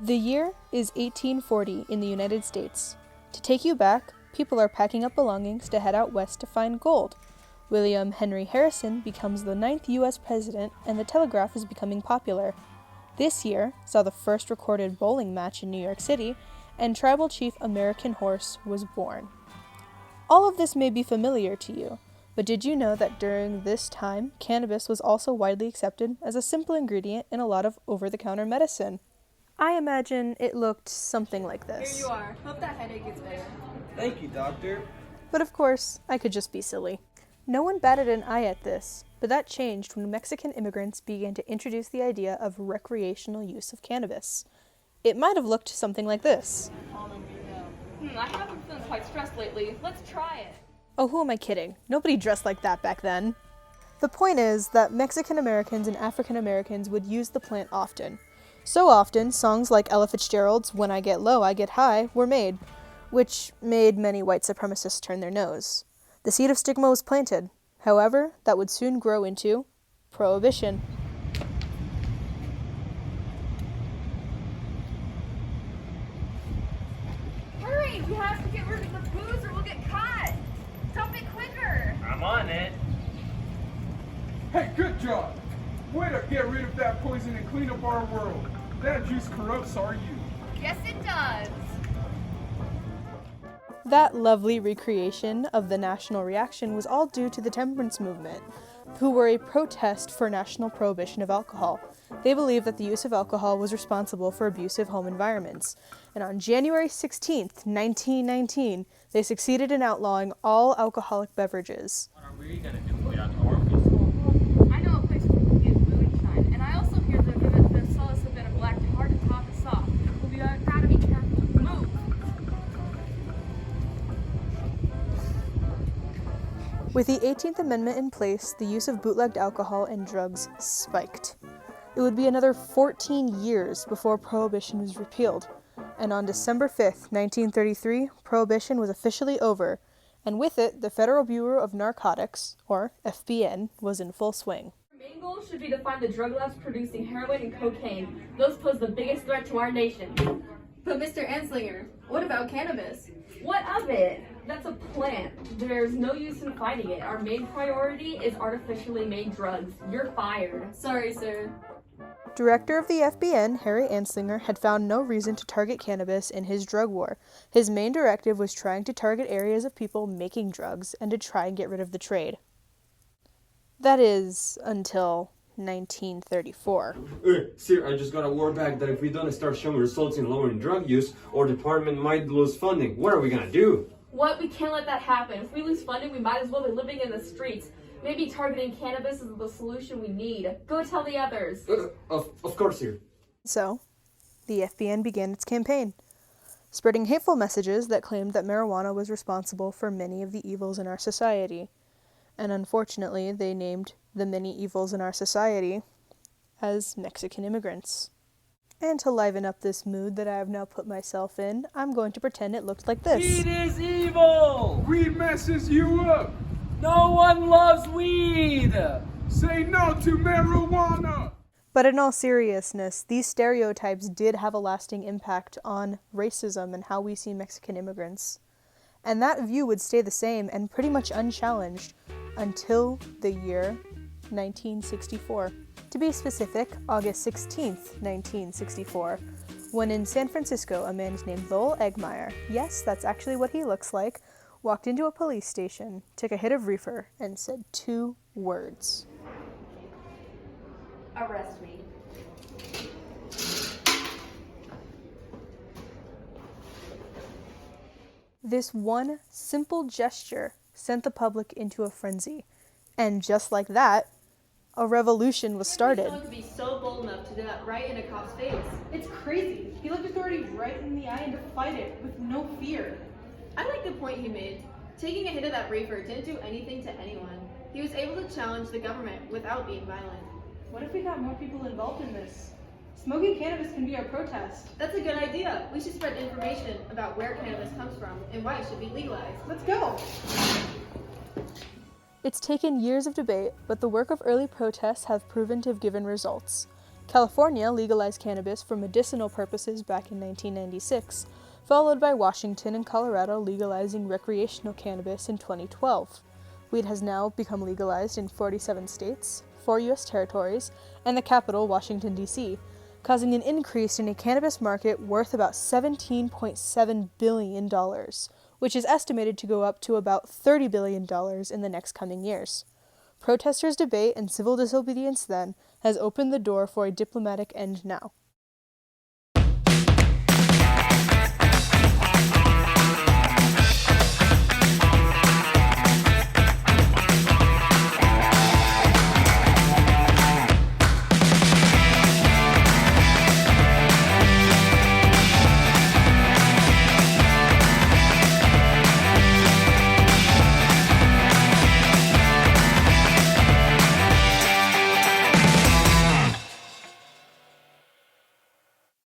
The year is 1840 in the United States. To take you back, people are packing up belongings to head out west to find gold. William Henry Harrison becomes the 9th U.S. president, and the telegraph is becoming popular. This year saw the first recorded bowling match in New York City, and tribal chief American Horse was born. All of this may be familiar to you, but did you know that during this time, cannabis was also widely accepted as a simple ingredient in a lot of over-the-counter medicine? I imagine it looked something like this. Here you are. Hope that headache gets better. Thank you, doctor. But of course, I could just be silly. No one batted an eye at this, but that changed when Mexican immigrants began to introduce the idea of recreational use of cannabis. It might have looked something like this. I haven't been feeling quite stressed lately. Let's try it. Oh, who am I kidding? Nobody dressed like that back then. The point is that Mexican Americans and African Americans would use the plant often. So often, songs like Ella Fitzgerald's When I Get Low, I Get High were made, which made many white supremacists turn their nose. The seed of stigma was planted. However, that would soon grow into prohibition. Hurry! We have to get rid of the booze or we'll get caught! Dump it quicker! I'm on it. Hey, good job! Way to get rid of that poison and clean up our world. That juice corrupts our youth. Yes, it does! That lovely recreation of the national reaction was all due to the temperance movement, who were a protest for national prohibition of alcohol. They believed that the use of alcohol was responsible for abusive home environments. And on January 16th, 1919, they succeeded in outlawing all alcoholic beverages. What are we gonna do? Put out our piece? I know a place where we can get moonshine, and I also hear they're gonna sell us a bit of black tar to top us off. We gotta be careful. Move! With the 18th Amendment in place, the use of bootlegged alcohol and drugs spiked. It would be another 14 years before Prohibition was repealed, and on December 5th, 1933, Prohibition was officially over, and with it, the Federal Bureau of Narcotics, or FBN, was in full swing. Our main goal should be to find the drug labs producing heroin and cocaine. Those pose the biggest threat to our nation. But Mr. Anslinger, what about cannabis? What of it? That's a plant. There's no use in fighting it. Our main priority is artificially made drugs. You're fired. Sorry, sir. Director of the FBN, Harry Anslinger, had found no reason to target cannabis in his drug war. His main directive was trying to target areas of people making drugs and to try and get rid of the trade. That is, until 1934. Sir, I just got a word back that if we don't start showing results in lowering drug use, our department might lose funding. What are we gonna do? What? We can't let that happen. If we lose funding, we might as well be living in the streets. Maybe targeting cannabis is the solution we need. Go tell the others. Of course, sir. So, the FBN began its campaign, spreading hateful messages that claimed that marijuana was responsible for many of the evils in our society. And unfortunately, they named the many evils in our society as Mexican immigrants. And to liven up this mood that I have now put myself in, I'm going to pretend it looked like this. Weed is evil! Weed messes you up. No one loves weed! Say no to marijuana. But in all seriousness, these stereotypes did have a lasting impact on racism and how we see Mexican immigrants. And that view would stay the same and pretty much unchallenged until the year 1964. To be specific, August 16th, 1964, when in San Francisco, a man named Lowell Eggmeyer, yes, that's actually what he looks like, walked into a police station, took a hit of Reefer, and said 2 words. Arrest me. This one simple gesture sent the public into a frenzy. And just like that, a revolution was started. Someone could be so bold enough to do that right in a cop's face. It's crazy. He looked authority right in the eye and defied it with no fear. I like the point he made. Taking a hit of that reefer didn't do anything to anyone. He was able to challenge the government without being violent. What if we got more people involved in this? Smoking cannabis can be our protest. That's a good idea. We should spread information about where cannabis comes from and why it should be legalized. Let's go! It's taken years of debate, but the work of early protests have proven to have given results. California legalized cannabis for medicinal purposes back in 1996, followed by Washington and Colorado legalizing recreational cannabis in 2012. Weed has now become legalized in 47 states, 4 U.S. territories, and the capital, Washington, D.C., causing an increase in a cannabis market worth about $17.7 billion, which is estimated to go up to about $30 billion in the next coming years. Protesters' debate and civil disobedience then has opened the door for a diplomatic end now.